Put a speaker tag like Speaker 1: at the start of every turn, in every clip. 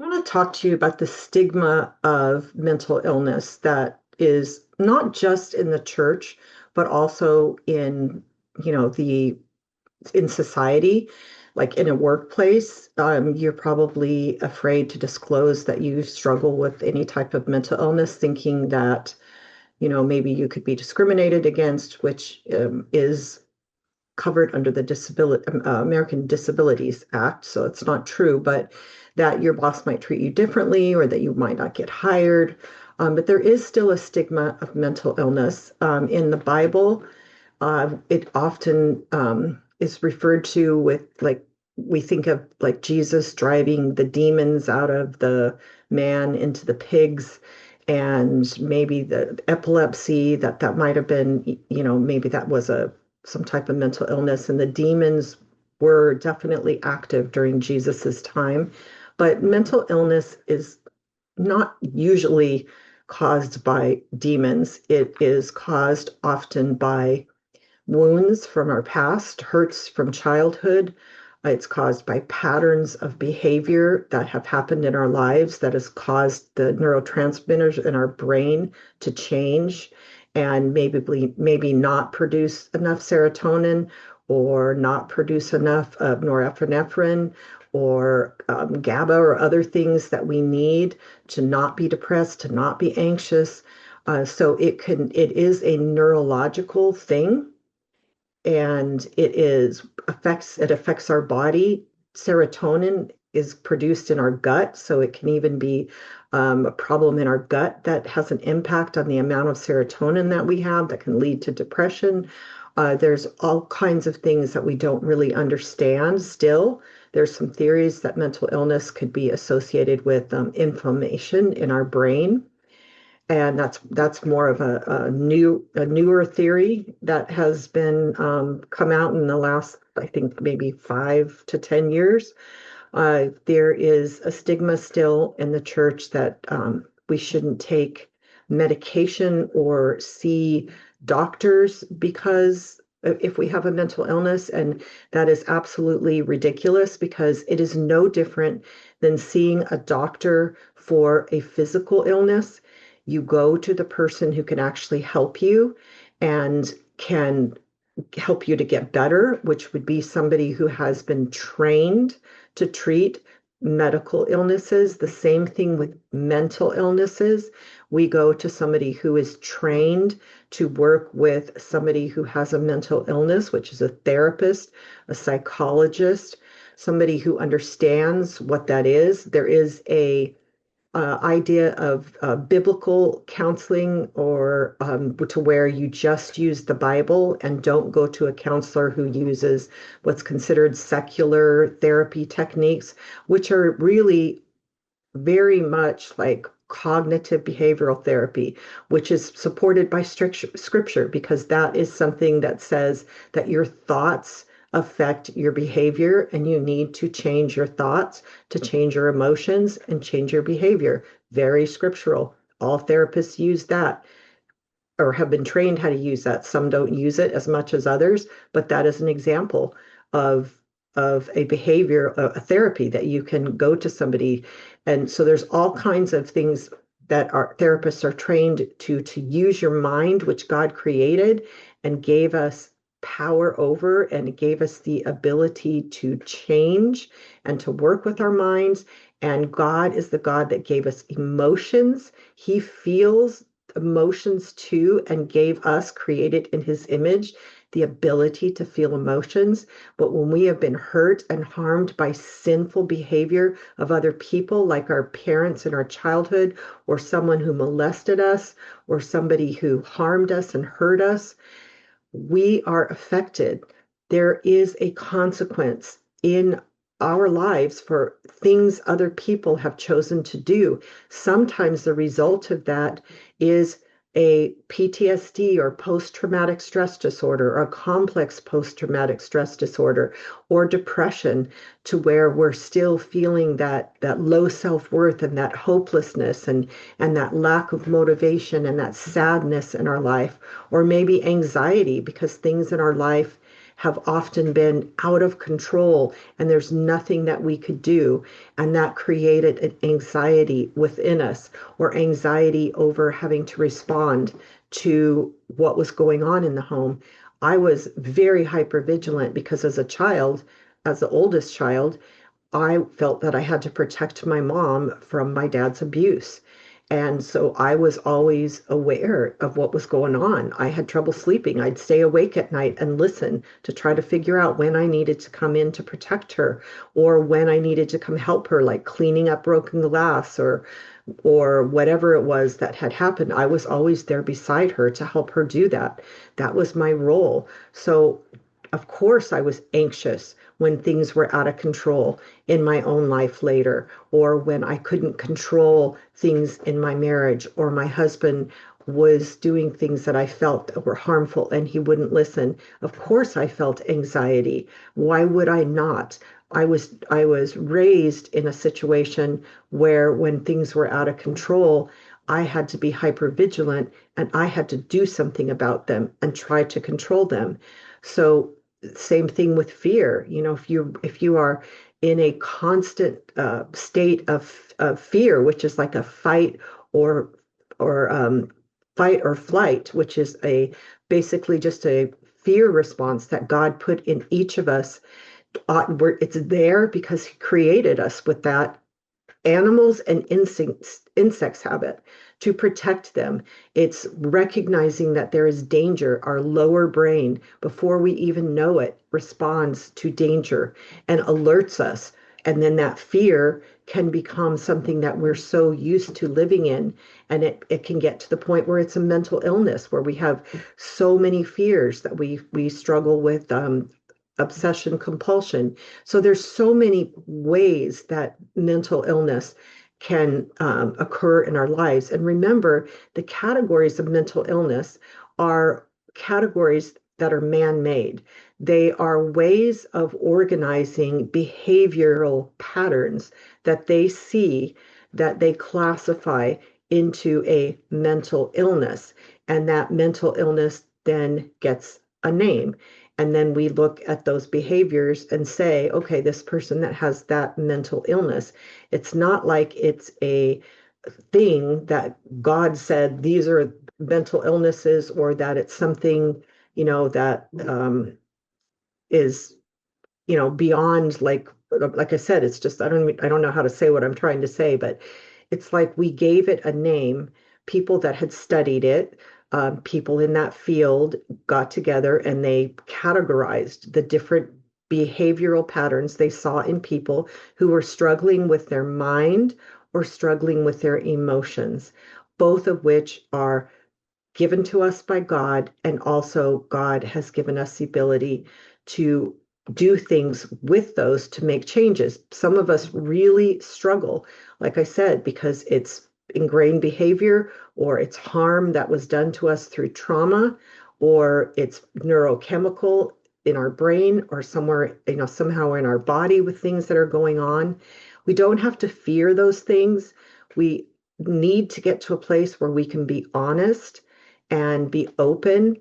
Speaker 1: I want to talk to you about the stigma of mental illness that is not just in the church, but also in, the in society, like in a workplace. You're probably afraid to disclose that you struggle with any type of mental illness, thinking that, maybe you could be discriminated against, which is covered under the American Disabilities Act. So it's not true, but that your boss might treat you differently or that you might not get hired. But there is still a stigma of mental illness. In the Bible, it often is referred to with, like, we think of like Jesus driving the demons out of the man into the pigs, and maybe the epilepsy, that might have been, maybe that was a some type of mental illness, and the demons were definitely active during Jesus's time. But mental illness is not usually caused by demons. It is caused often by wounds from our past, hurts from childhood. It's caused by patterns of behavior that have happened in our lives that has caused the neurotransmitters in our brain to change and maybe not produce enough serotonin or not produce enough of norepinephrine or GABA or other things that we need to not be depressed, to not be anxious. So it is a neurological thing, and it affects our body. Serotonin is produced in our gut, so it can even be a problem in our gut that has an impact on the amount of serotonin that we have that can lead to depression. There's all kinds of things that we don't really understand still. There's some theories that mental illness could be associated with inflammation in our brain, and that's more of a newer theory that has been come out in the last, I think, maybe 5 to 10 years. There is a stigma still in the church that we shouldn't take medication or see doctors because if we have a mental illness, and that is absolutely ridiculous, because it is no different than seeing a doctor for a physical illness. You go to the person who can actually help you and can help you to get better, which would be somebody who has been trained to treat medical illnesses. The same thing with mental illnesses. We go to somebody who is trained to work with somebody who has a mental illness, which is a therapist, a psychologist, somebody who understands what that is. There is a idea of biblical counseling, or to where you just use the Bible and don't go to a counselor who uses what's considered secular therapy techniques, which are really very much like cognitive behavioral therapy, which is supported by scripture, because that is something that says that your thoughts affect your behavior, and you need to change your thoughts to change your emotions and change your behavior. Very scriptural. All therapists use that or have been trained how to use that. Some don't use it as much as others, but that is an example of a behavior, a therapy that you can go to somebody. And so there's all kinds of things that our therapists are trained to use your mind, which God created and gave us power over, and gave us the ability to change and to work with our minds. And God is the God that gave us emotions. He feels emotions too, and gave us, created in his image, the ability to feel emotions. But when we have been hurt and harmed by sinful behavior of other people, like our parents in our childhood, or someone who molested us, or somebody who harmed us and hurt us, we are affected. There is a consequence in our lives for things other people have chosen to do. Sometimes the result of that is a PTSD, or post-traumatic stress disorder, or a complex post-traumatic stress disorder, or depression, to where we're still feeling that low self-worth and that hopelessness and that lack of motivation and that sadness in our life, or maybe anxiety because things in our life have often been out of control, and there's nothing that we could do. And that created an anxiety within us, or anxiety over having to respond to what was going on in the home. I was very hyper vigilant because as a child, as the oldest child, I felt that I had to protect my mom from my dad's abuse. And so I was always aware of what was going on. I had trouble sleeping. I'd stay awake at night and listen to try to figure out when I needed to come in to protect her, or when I needed to come help her, like cleaning up broken glass, or whatever it was that had happened. I was always there beside her to help her do that. That was my role. So, of course, I was anxious when things were out of control in my own life later, or when I couldn't control things in my marriage, or my husband was doing things that I felt that were harmful and he wouldn't listen. Of course, I felt anxiety. Why would I not? I was raised in a situation where when things were out of control, I had to be hyper vigilant and I had to do something about them and try to control them. So same thing with fear. If you are in a constant state of fear, which is like a or or fight or flight, which is a basically just a fear response that God put in each of us. It's there because He created us with that. Animals and insects have it to protect them. It's recognizing that there is danger. Our lower brain, before we even know it, responds to danger and alerts us. And then that fear can become something that we're so used to living in. And it can get to the point where it's a mental illness, where we have so many fears that we struggle with obsession compulsion. So there's so many ways that mental illness can occur in our lives. And remember, the categories of mental illness are categories that are man-made. They are ways of organizing behavioral patterns that they see, that they classify into a mental illness. And that mental illness then gets a name. And then we look at those behaviors and say, okay, this person that has that mental illness, it's not like it's a thing that God said these are mental illnesses, or that it's something, that is, beyond, like I said, it's just, I don't know how to say what I'm trying to say, but it's like we gave it a name. People that had studied it, people in that field got together and they categorized the different behavioral patterns they saw in people who were struggling with their mind or struggling with their emotions, both of which are given to us by God, and also God has given us the ability to do things with those to make changes. Some of us really struggle, like I said, because it's ingrained behavior, or it's harm that was done to us through trauma, or it's neurochemical in our brain, or somewhere, somehow in our body with things that are going on. We don't have to fear those things. We need to get to a place where we can be honest and be open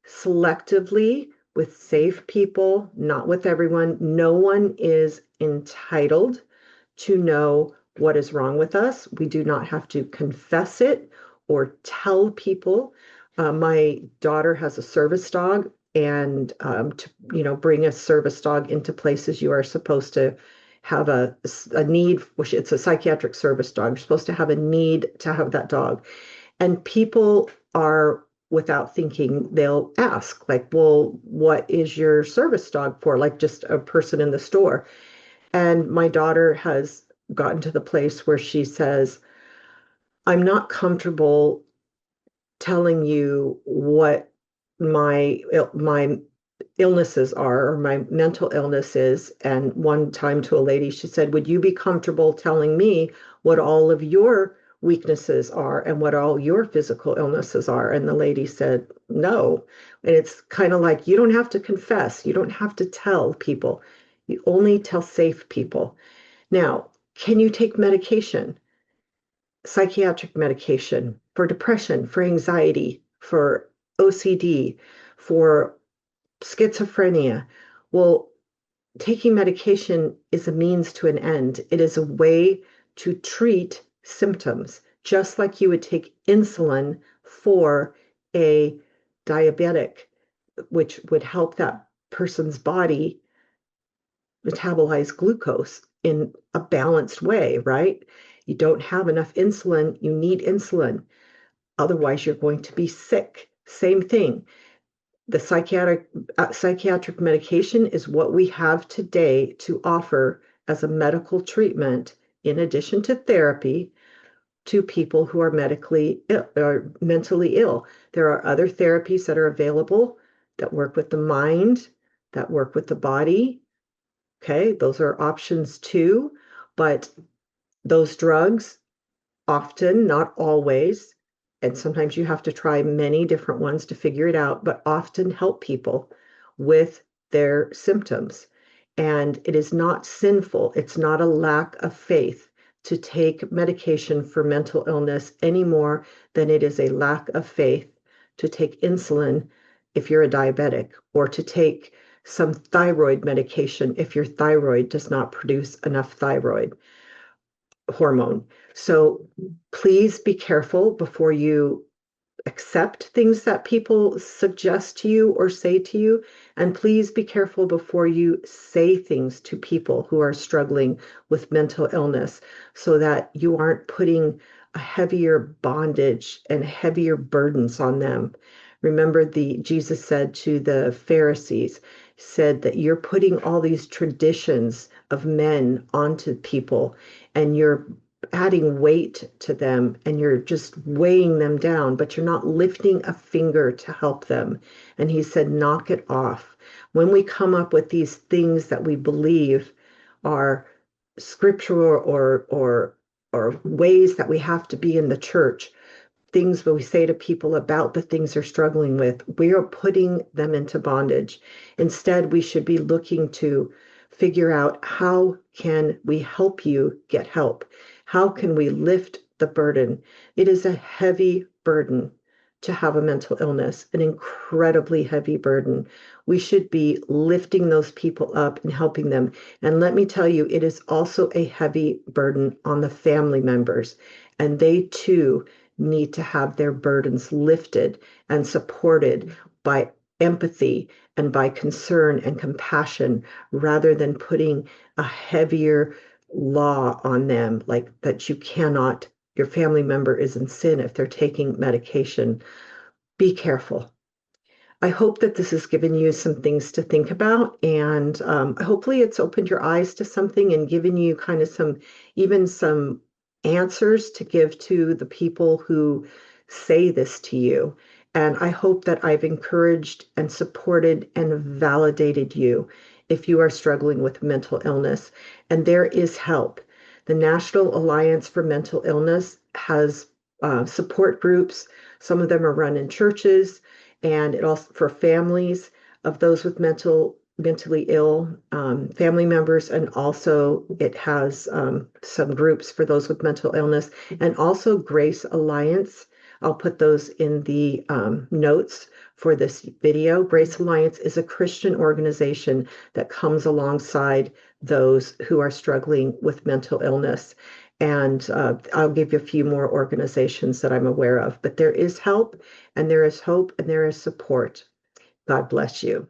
Speaker 1: selectively with safe people, not with everyone. No one is entitled to know what is wrong with us. We do not have to confess it or tell people. My daughter has a service dog, and to bring a service dog into places, you are supposed to have a need, which it's a psychiatric service dog. You're supposed to have a need to have that dog. And people are, without thinking, they'll ask, like, well, what is your service dog for? Like just a person in the store. And my daughter has gotten to the place where she says, I'm not comfortable telling you what my illnesses are, or my mental illness is. And one time, to a lady, she said, would you be comfortable telling me what all of your weaknesses are and what all your physical illnesses are? And the lady said, no. And it's kind of like, you don't have to confess. You don't have to tell people. You only tell safe people. Now, can you take medication? Psychiatric medication for depression, for anxiety, for OCD, for schizophrenia. Well, taking medication is a means to an end. It is a way to treat symptoms, just like you would take insulin for a diabetic, which would help that person's body metabolize glucose in a balanced way, right? You don't have enough insulin, you need insulin. Otherwise, you're going to be sick. Same thing. The psychiatric medication is what we have today to offer as a medical treatment, in addition to therapy, to people who are medically ill or mentally ill. There are other therapies that are available that work with the mind, that work with the body. Okay, those are options too, but those drugs often, not always, and sometimes you have to try many different ones to figure it out, but often help people with their symptoms. And it is not sinful, it's not a lack of faith to take medication for mental illness any more than it is a lack of faith to take insulin if you're a diabetic, or to take some thyroid medication if your thyroid does not produce enough thyroid hormone. So please be careful before you accept things that people suggest to you or say to you. And please be careful before you say things to people who are struggling with mental illness, so that you aren't putting a heavier bondage and heavier burdens on them. Remember, the Jesus said to the Pharisees, said that you're putting all these traditions of men onto people, and you're adding weight to them, and you're just weighing them down, but you're not lifting a finger to help them. And he said, knock it off. When we come up with these things that we believe are scriptural, or ways that we have to be in the church, things that we say to people about the things they're struggling with, we are putting them into bondage. Instead, we should be looking to figure out, how can we help you get help? How can we lift the burden? It is a heavy burden to have a mental illness, an incredibly heavy burden. We should be lifting those people up and helping them. And let me tell you, it is also a heavy burden on the family members. And they too need to have their burdens lifted and supported by empathy and by concern and compassion, rather than putting a heavier law on them, like that you cannot, your family member is in sin if they're taking medication. Be careful. I hope that this has given you some things to think about, and hopefully it's opened your eyes to something and given you kind of even some answers to give to the people who say this to you. And I hope that I've encouraged and supported and validated you if you are struggling with mental illness. And there is help. The National Alliance for Mental Illness has support groups. Some of them are run in churches, and it also for families of those with mentally ill family members, and also it has some groups for those with mental illness, and also Grace Alliance. I'll put those in the notes for this video. Grace Alliance is a Christian organization that comes alongside those who are struggling with mental illness. And I'll give you a few more organizations that I'm aware of. But there is help, and there is hope, and there is support. God bless you.